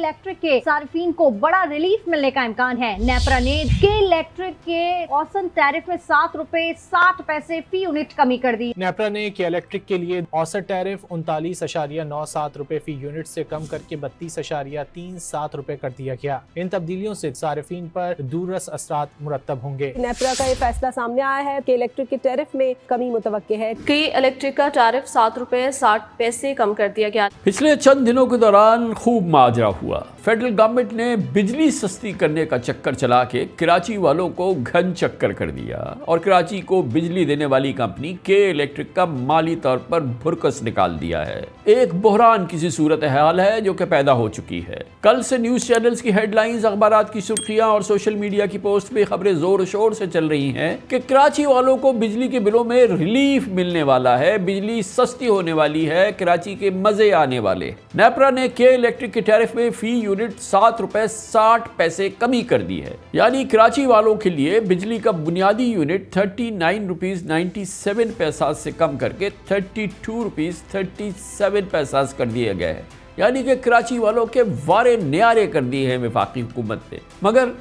Electric के सार्फिन को बड़ा रिलीफ मिलने का इम्कान है। नेपरा ने के इलेक्ट्रिक के औसत टैरिफ में ₹7.60 फी यूनिट कमी कर दी। नेपरा ने के इलेक्ट्रिक के लिए औसत टैरिफ ₹39.97 फी यूनिट से कम करके ₹32.37 कर दिया गया। इन तब्दीलियों से सार्फिन पर दूररस असरात मुरतब होंगे। नेपरा का ये फैसला सामने आया है कि इलेक्ट्रिक के टैरिफ में कमी मुतवक्के है। के इलेक्ट्रिक का टैरिफ ₹7.60 कम कर दिया गया। पिछले चंद दिनों के दौरान खूब माजरा हुआ। फेडरल गवर्नमेंट ने बिजली सस्ती करने का चक्कर चला के कराची वालों को घन चक्कर कर दिया और कराची को बिजली देने वाली कंपनी के इलेक्ट्रिक का माली तौर पर भुरकस निकाल दिया है। एक बहरान किसी सूरत हाल है जो कि पैदा हो चुकी है। कल से न्यूज चैनल्स की हेडलाइंस, अखबारात की सुर्खियां और सोशल मीडिया की पोस्ट पे खबरें जोर शोर से चल रही हैं कि कराची वालों को बिजली के बिलों में रिलीफ मिलने वाला है, बिजली सस्ती होने वाली है, कराची के मजे आने वाले। नेपरा ने के इलेक्ट्रिक के टैरिफ में फी यूनिट ₹7.60 कमी कर दी है, यानी कराची वालों के लिए बिजली का बुनियादी यूनिट ₹39.97 से कम करके ₹32.37 कर दिया गया है। यानी कि कराची वालों के वारे न्यारे कर दिए हैं वफाकी हुकूमत ने। मगर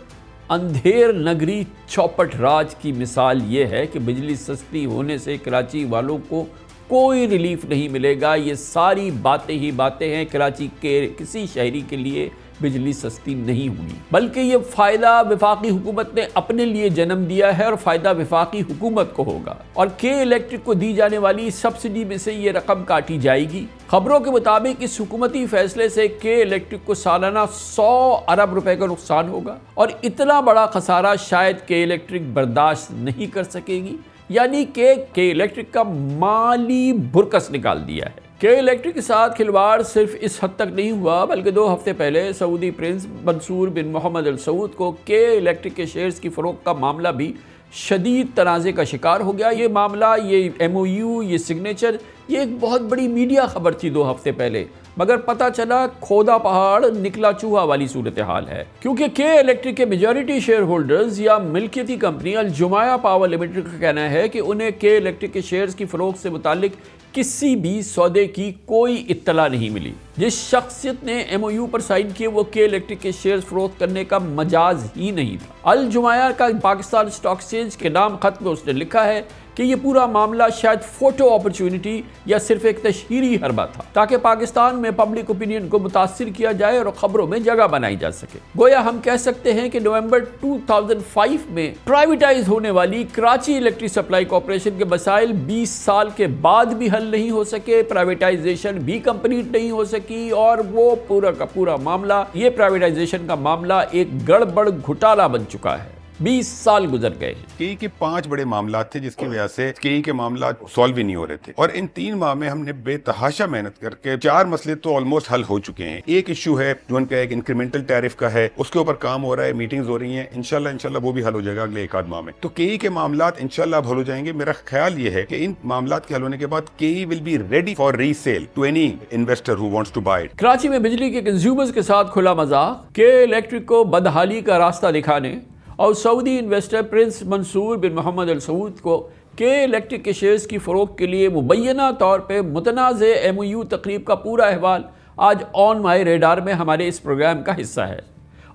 अंधेर नगरी चौपट राज की मिसाल ये है कि बिजली सस्ती होने से कराची वालों को कोई रिलीफ नहीं मिलेगा। ये सारी बातें ही बातें हैं। कराची के किसी शहरी के लिए बिजली सस्ती नहीं हुई, बल्कि ये फ़ायदा वफाकी हुकूमत ने अपने लिए जन्म दिया है और फ़ायदा वफाकी हुकूमत को होगा और के इलेक्ट्रिक को दी जाने वाली सब्सिडी में से ये रकम काटी जाएगी। खबरों के मुताबिक इस हुकूमती फैसले से के इलेक्ट्रिक को सालाना 100 अरब रुपए का नुकसान होगा और इतना बड़ा खसारा शायद के इलेक्ट्रिक बर्दाश्त नहीं कर सकेगी। यानी के इलेक्ट्रिक का माली भुरकस निकाल दिया है। के इलेक्ट्रिक के साथ खिलवाड़ सिर्फ इस हद तक नहीं हुआ, बल्कि 2 हफ्ते पहले सऊदी प्रिंस मंसूर बिन मोहम्मद अल सऊद को के इलेक्ट्रिक के शेयर्स की फरोख्त का मामला भी शदीद तनाज़े का शिकार हो गया। ये मामला, ये MOU, ये सिग्नेचर, ये एक बहुत बड़ी मीडिया खबर थी 2 हफ्ते पहले, मगर पता चला खोदा पहाड़ निकला चूहा वाली सूरत हाल है। क्योंकि के इलेक्ट्रिक के मेजॉरिटी शेयर होल्डर्स या मिल्कियती कंपनी अल जुमाया पावर लिमिटेड का कहना है कि उन्हें के इलेक्ट्रिक के शेयर्स की फरोख्त से मुतालिक किसी भी सौदे की कोई इत्तला नहीं मिली। जिस शख्सियत ने MOU पर साइन किए वो के इलेक्ट्रिक के शेयर्स फरोख्त करने का मजाज ही नहीं था। अल जुमाया का पाकिस्तान स्टॉक एक्सचेंज के नाम खत में उसने लिखा है कि ये पूरा मामला शायद फोटो अपॉर्चुनिटी या सिर्फ एक तशहीरी हरबा था ताकि पाकिस्तान में पब्लिक ओपिनियन को मुतासिर किया जाए और खबरों में जगह बनाई जा सके। गोया हम कह सकते हैं कि नवंबर 2005 में प्राइवेटाइज होने वाली कराची इलेक्ट्रिक सप्लाई कॉर्पोरेशन के मसाइल 20 साल के बाद भी हल नहीं हो सके, प्राइवेटाइजेशन भी कंप्लीट नहीं हो सकी और वो पूरा का पूरा मामला, ये प्राइवेटाइजेशन का मामला एक गड़बड़ घोटाला बन चुका है। 20 साल गुजर गए। केई के 5 बड़े मामला थे जिसकी वजह से केई के मामला सॉल्व ही नहीं हो रहे थे और इन 3 माह में हमने बेतहाशा मेहनत करके 4 मसले तो ऑलमोस्ट हल हो चुके हैं। एक इशू है जो उनका एक इंक्रीमेंटल टैरिफ का है, उसके ऊपर काम हो रहा है, मीटिंग्स हो रही हैं, इंशाल्लाह वो भी हल हो जाएगा अगले 1 आध माह में। तो केई के मामला इंशाल्लाह हल हो जाएंगे। मेरा ख्याल ये है कि इन मामला के हल होने के बाद KE will be ready for resale to any investor who wants to buy it. Karachi में बिजली के कंज्यूमर्स के साथ खुला मजाक, के इलेक्ट्रिक को बदहाली का रास्ता दिखाने और सऊदी इन्वेस्टर प्रिंस मंसूर बिन मोहम्मद अल सऊद को के इलेक्ट्रिक के शेयर्स की फ़रोख्त के लिए मुबैना तौर पे मुतनाज़े MOU तकरीब का पूरा अहवाल आज ऑन माई रेडार में हमारे इस प्रोग्राम का हिस्सा है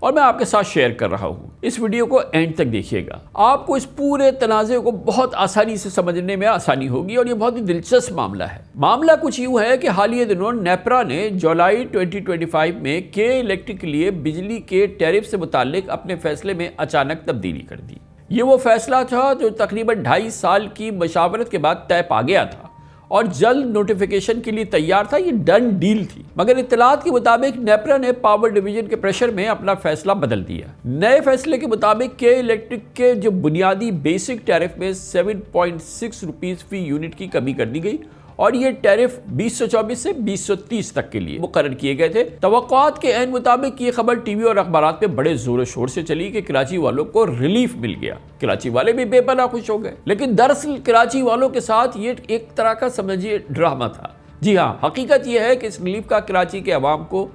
और मैं आपके साथ शेयर कर रहा हूँ। इस वीडियो को एंड तक देखिएगा, आपको इस पूरे तनाज़े को बहुत आसानी से समझने में आसानी होगी और ये बहुत ही दिलचस्प मामला है। मामला कुछ यूँ है कि हालिया दिनों नेपरा ने जुलाई 2025 में के इलेक्ट्रिक के लिए बिजली के टैरिफ से मुतालिक अपने फैसले में अचानक तब्दीली कर दी। ये वो फैसला था जो तकरीबन 2.5 साल की मशावरत के बाद तय पा गया था और जल्द नोटिफिकेशन के लिए तैयार था। ये डन डील थी, मगर इत्तलात के मुताबिक नेपरा ने पावर डिवीजन के प्रेशर में अपना फैसला बदल दिया। नए फैसले के मुताबिक के इलेक्ट्रिक के जो बुनियादी बेसिक टैरिफ में 7.6 रुपीस फी यूनिट की कमी कर दी गई और ये टैरिफ 2024 से 2030 तक के लिए मुकर्रर किए गए थे। तवक्कुआत के ऐन मुताबिक ये खबर टीवी और अखबारात पे बड़े जोर शोर से चली कि कराची वालों को रिलीफ मिल गया। कराची वाले भी बेपनाह खुश हो गए, लेकिन दरअसल कराची वालों के साथ ये एक तरह का समझिए ड्रामा था। जी हाँ, हकीकत ये है कि इस रिलीफ का कराची के अवाम को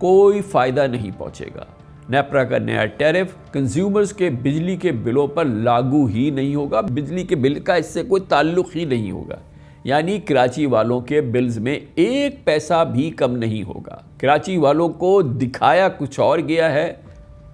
कोई फ़ायदा नहीं पहुँचेगा। नेपरा का नया टैरिफ कंज्यूमर्स के बिजली के बिलों पर लागू ही नहीं होगा, बिजली के बिल का इससे कोई ताल्लुक ही नहीं होगा। یعنی کراچی والوں کے بلز میں 1 پیسہ بھی کم نہیں ہوگا۔ کراچی والوں کو دکھایا کچھ اور گیا ہے،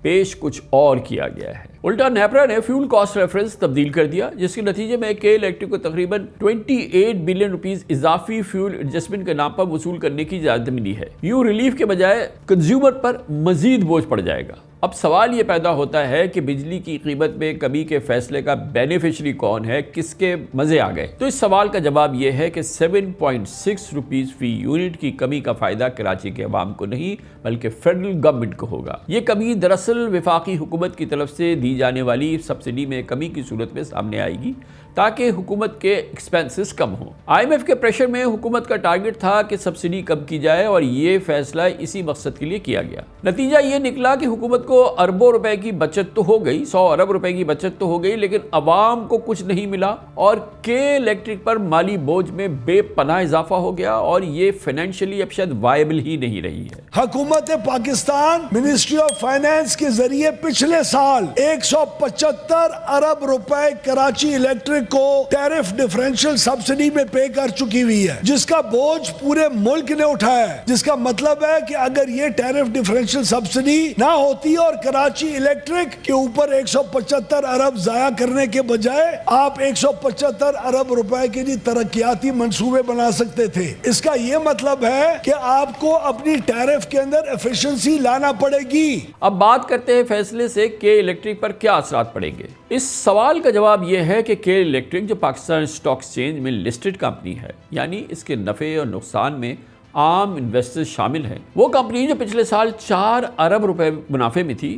پیش کچھ اور کیا گیا ہے۔ الٹا نیپرا نے فیول کاسٹ ریفرنس تبدیل کر دیا، جس کے نتیجے میں کے الیکٹرک کو تقریباً 28 بلین روپیز اضافی فیول ایڈجسٹمنٹ کے نام پر وصول کرنے کی اجازت ملی ہے۔ یوں ریلیف کے بجائے کنزیومر پر مزید بوجھ پڑ جائے گا۔ اب سوال یہ پیدا ہوتا ہے کہ بجلی کی قیمت میں کمی کے فیصلے کا بینیفیشری کون ہے، کس کے مزے آ گئے؟ تو اس سوال کا جواب یہ ہے کہ 7.6 روپیز فی یونٹ کی کمی کا فائدہ کراچی کے عوام کو نہیں بلکہ فیڈرل گورنمنٹ کو ہوگا۔ یہ کمی دراصل وفاقی حکومت کی طرف سے دی جانے والی سبسڈی میں کمی کی صورت میں سامنے آئے گی تاکہ حکومت کے ایکسپینسز کم ہوں۔ آئی ایم ایف کے پریشر میں حکومت کا ٹارگٹ تھا کہ سبسڈی کم کی جائے اور یہ فیصلہ اسی مقصد کے لیے کیا گیا۔ نتیجہ یہ نکلا کہ حکومت کو اربوں روپے کی بچت تو ہو گئی، 100 ارب روپے کی بچت تو ہو گئی، لیکن عوام کو کچھ نہیں ملا اور کے الیکٹرک پر مالی بوجھ میں بے پناہ اضافہ ہو گیا اور یہ فائنینشلی اب شاید وائبل ہی نہیں رہی ہے۔ حکومت پاکستان منسٹری آف فائنانس کے ذریعے پچھلے سال 175 ارب روپے کراچی الیکٹرک کو ٹیرف ڈیفرنشل سبسڈی میں پے کر چکی ہوئی ہے، جس کا بوجھ پورے ملک نے اٹھایا ہے، جس کا مطلب ہے کہ اگر یہ ٹیرف ڈیفرنشل سبسڈی نہ ہوتی اور کراچی الیکٹرک کے اوپر 175 ارب ضائع کرنے کے بجائے آپ 175 ارب روپے کے لیے ترقیاتی منصوبے بنا سکتے تھے۔ اس کا یہ مطلب ہے کہ آپ کو اپنی ٹیرف کے اندر ایفیشنسی لانا پڑے گی۔ اب بات کرتے ہیں فیصلے سے کے الیکٹرک پر کیا اثرات پڑیں گے۔ اس سوال کا جواب یہ ہے کہ کے الیکٹرک جو پاکستان اسٹاک ایکسچینج میں لسٹڈ کمپنی ہے، یعنی اس کے نفع اور نقصان میں عام انویسٹرز شامل ہیں، وہ کمپنی جو پچھلے سال 4 ارب روپے منافع میں تھی،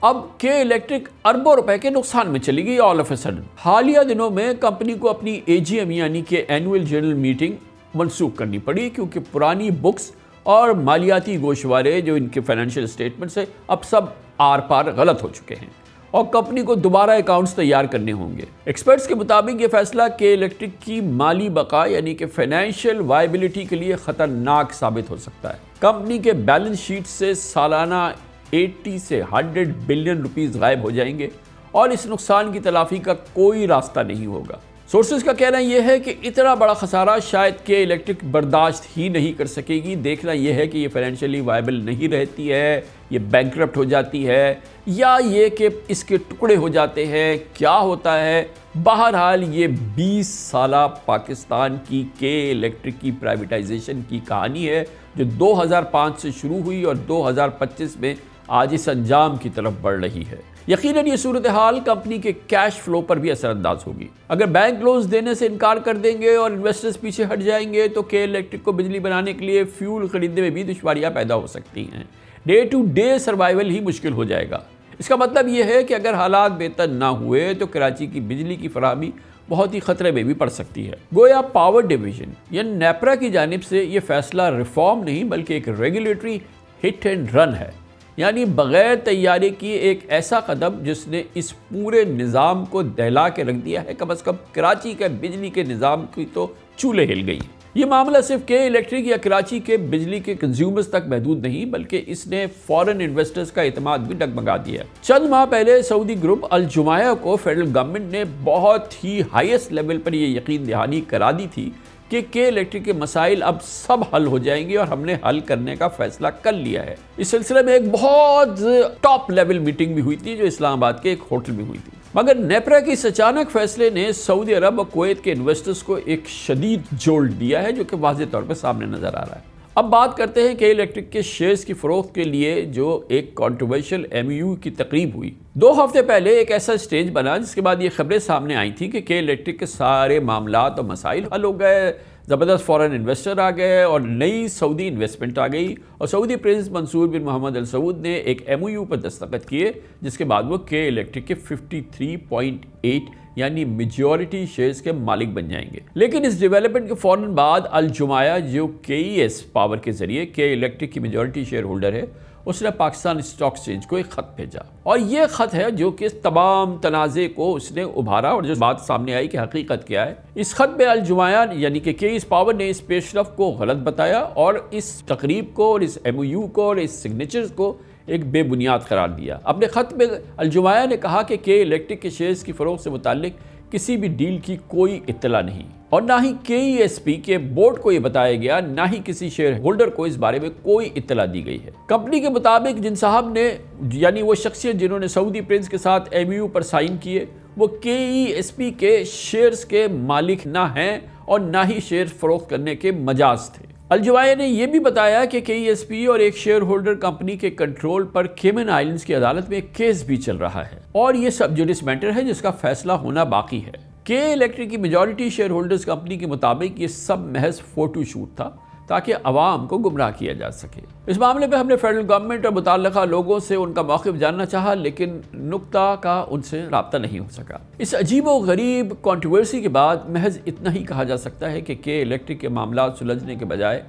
اب کے الیکٹرک اربوں روپے کے نقصان میں چلی گئی آل آف اے سڈن۔ حالیہ دنوں میں کمپنی کو اپنی اے جی ایم یعنی کہ اینول جنرل میٹنگ منسوخ کرنی پڑی، کیونکہ پرانی بکس اور مالیاتی گوشوارے جو ان کے فائنینشیل اسٹیٹمنٹس ہیں اب سب آر پار غلط ہو چکے ہیں اور کمپنی کو دوبارہ اکاؤنٹس تیار کرنے ہوں گے۔ ایکسپرٹس کے مطابق یہ فیصلہ کے الیکٹرک کی مالی بقا یعنی کہ فائنینشیل وائبلٹی کے لیے خطرناک ثابت ہو سکتا ہے۔ کمپنی کے بیلنس شیٹ سے سالانہ 80 سے 100 بلین روپیز غائب ہو جائیں گے اور اس نقصان کی تلافی کا کوئی راستہ نہیں ہوگا۔ سورسز کا کہنا یہ ہے کہ اتنا بڑا خسارہ شاید کہ الیکٹرک برداشت ہی نہیں کر سکے گی۔ دیکھنا یہ ہے کہ یہ فائنینشلی وائبل نہیں رہتی ہے، یہ بینکرپٹ ہو جاتی ہے، یا یہ کہ اس کے ٹکڑے ہو جاتے ہیں، کیا ہوتا ہے۔ بہرحال یہ 20 سالہ پاکستان کی کے الیکٹرک کی پرائیویٹائزیشن کی کہانی ہے جو 2005 سے شروع ہوئی اور 2025 میں آج اس انجام کی طرف بڑھ رہی ہے۔ یقیناً یہ صورتحال کمپنی کے کیش فلو پر بھی اثر انداز ہوگی۔ اگر بینک لونز دینے سے انکار کر دیں گے اور انویسٹرز پیچھے ہٹ جائیں گے تو کے الیکٹرک کو بجلی بنانے کے لیے فیول خریدنے میں بھی دشواریاں پیدا ہو سکتی ہیں۔ ڈے ٹو ڈے سروائیول ہی مشکل ہو جائے گا۔ اس کا مطلب یہ ہے کہ اگر حالات بہتر نہ ہوئے تو کراچی کی بجلی کی فراہمی بہت ہی خطرے میں بھی پڑ سکتی ہے۔ گویا پاور ڈویژن یعنی نیپرا کی جانب سے یہ فیصلہ ریفارم نہیں بلکہ ایک ریگولیٹری ہٹ اینڈ رن ہے، یعنی بغیر تیاری کی ایک ایسا قدم جس نے اس پورے نظام کو دہلا کے رکھ دیا ہے۔ کم از کم کراچی کے بجلی کے نظام کی تو چولے ہل گئی۔ یہ معاملہ صرف کے الیکٹرک یا کراچی کے بجلی کے کنزیومرز تک محدود نہیں بلکہ اس نے فورن انویسٹرز کا اعتماد بھی ڈگمگا دیا ہے۔ چند ماہ پہلے سعودی گروپ الجمایہ کو فیڈرل گورنمنٹ نے بہت ہی ہائیسٹ لیول پر یہ یقین دہانی کرا دی تھی کہ الیکٹرک کے مسائل اب سب حل ہو جائیں گے اور ہم نے حل کرنے کا فیصلہ کر لیا ہے۔ اس سلسلے میں ایک بہت ٹاپ لیول میٹنگ بھی ہوئی تھی جو اسلام آباد کے ایک ہوٹل میں ہوئی تھی، مگر نیپرا کی اس اچانک فیصلے نے سعودی عرب اور کویت کے انویسٹرز کو ایک شدید جولٹ دیا ہے جو کہ واضح طور پر سامنے نظر آ رہا ہے۔ اب بات کرتے ہیں کہ الیکٹرک کے شیئرز کی فروخت کے لیے جو ایک کنٹروورشل ایم یو کی تقریب ہوئی۔ 2 ہفتے پہلے ایک ایسا سٹیج بنا جس کے بعد یہ خبریں سامنے آئی تھیں کہ الیکٹرک کے سارے معاملات اور مسائل حل ہو گئے، زبردست فورن انویسٹر آ گئے اور نئی سعودی انویسٹمنٹ آ گئی اور سعودی پرنس منصور بن محمد السعود نے ایک ایم او یو پر دستخط کیے جس کے بعد وہ کے الیکٹرک کے 53.8 یعنی میجورٹی شیئرز کے مالک بن جائیں گے۔ لیکن اس ڈیولپمنٹ کے فوراً بعد الجمایہ جو کے ای ایس پاور کے ذریعے کے الیکٹرک کی میجورٹی شیئر ہولڈر ہے، اس نے پاکستان اسٹاک ایکسچینج کو ایک خط بھیجا اور یہ خط ہے جو کہ تمام تنازع کو اس نے ابھارا اور جو بات سامنے آئی کہ حقیقت کیا ہے۔ اس خط میں الجمایہ یعنی کہ کے ای ایس پاور نے اس پیش رفت کو غلط بتایا اور اس تقریب کو اور اس ایم او یو کو اور اس سگنیچرز کو ایک بے بنیاد قرار دیا۔ اپنے خط میں الجمایہ نے کہا کہ کے الیکٹرک کے شیئرز کی فروخت سے متعلق किसी भी डील की कोई इत्तला नहीं, और ना ही KESP के बोर्ड को ये बताया गया, ना ही किसी शेयर होल्डर को इस बारे में कोई इत्तला दी गई है। कंपनी के मुताबिक जिन साहब ने, यानी वो शख्सियत जिन्होंने सऊदी प्रिंस के साथ MOU पर साइन किए, वो KESP के शेयर्स के मालिक ना हैं और ना ही शेयर फरोख्त करने के मजाज थे। अल-जवाया ने यह भी बताया कि KESP और एक शेयर होल्डर कंपनी के कंट्रोल पर केमन आइलैंड्स की अदालत में केस भी चल रहा है और ये सब जुडिस मैटर है जिसका फैसला होना बाकी है। के इलेक्ट्रिक की मेजॉरिटी शेयर होल्डर्स कंपनी के मुताबिक ये सब महज फोटो शूट था ताकि अवाम को गुमराह किया जा सके। इस मामले पे हमने फेडरल गवर्नमेंट और मुतल्लिका लोगों से उनका मौक़िफ़ जानना चाहा, लेकिन नुक्ता का उनसे राब्ता नहीं हो सका। इस अजीब व गरीब कंट्रोवर्सी के बाद महज इतना ही कहा जा सकता है कि के इलेक्ट्रिक के मामला सुलझने के बजाय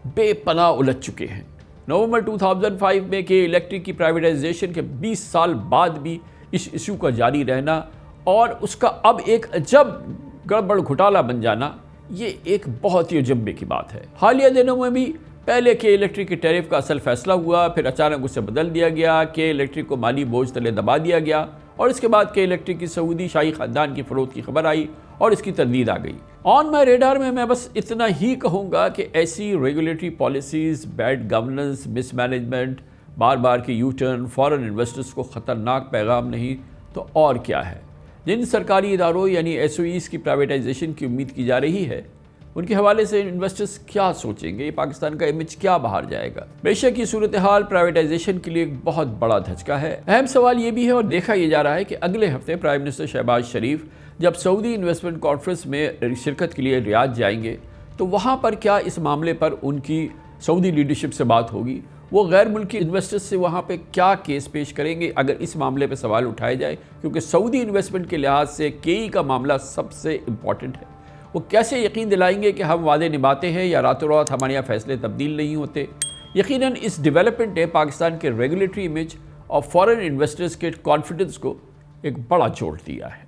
बेपनाह उलझ चुके हैं। नवंबर 2005 में के इलेक्ट्रिक की प्राइवेटाइजेशन के 20 साल बाद भी इस इशू का जारी रहना और उसका अब एक अजब गड़बड़ घोटाला बन जाना, ये एक बहुत ही अजंबे की बात है। हालिया दिनों में भी पहले के इलेक्ट्रिक के टैरिफ का असल फैसला हुआ, फिर अचानक उसे बदल दिया गया, के इलेक्ट्रिक को माली बोझ तले दबा दिया गया और इसके बाद के इलेक्ट्रिक की सऊदी शाही ख़ानदान की फ़रोख्त की खबर आई और इसकी तरदीद आ गई। ऑन माई रेडार में मैं बस इतना ही कहूँगा कि ऐसी regulatory policies, bad governance, mismanagement, बार बार के यू टर्न फॉरेन इन्वेस्टर्स को ख़तरनाक पैगाम नहीं तो और क्या है। जिन सरकारी इदारों यानी SOEs की प्राइवेटाइजेशन की उम्मीद की जा रही है, उनके हवाले से इन्वेस्टर्स क्या सोचेंगे, पाकिस्तान का इमेज क्या बाहर जाएगा। बेशक ये सूरत हाल प्राइवेटाइजेशन के लिए एक बहुत बड़ा धचका है। अहम सवाल ये भी है और देखा यह जा रहा है कि अगले हफ्ते प्राइम मिनिस्टर शहबाज शरीफ जब सऊदी इन्वेस्टमेंट कॉन्फ्रेंस में शिरकत के लिए रियाद जाएंगे तो वहाँ पर क्या इस मामले पर उनकी सऊदी लीडरशिप से बात होगी, वो गैर मुल्की इन्वेस्टर्स से वहाँ पे क्या केस पेश करेंगे अगर इस मामले पे सवाल उठाए जाए, क्योंकि सऊदी इन्वेस्टमेंट के लिहाज से KE का मामला सबसे इम्पॉर्टेंट है। वो कैसे यकीन दिलाएंगे कि हम वादे निभाते हैं या रातों रात हमारे यहाँ फैसले तब्दील नहीं होते। यकीनन इस डेवलपमेंट ने पाकिस्तान के रेगुलेटरी इमेज और फॉरेन इन्वेस्टर्स के कॉन्फिडेंस को एक बड़ा चोट दिया है।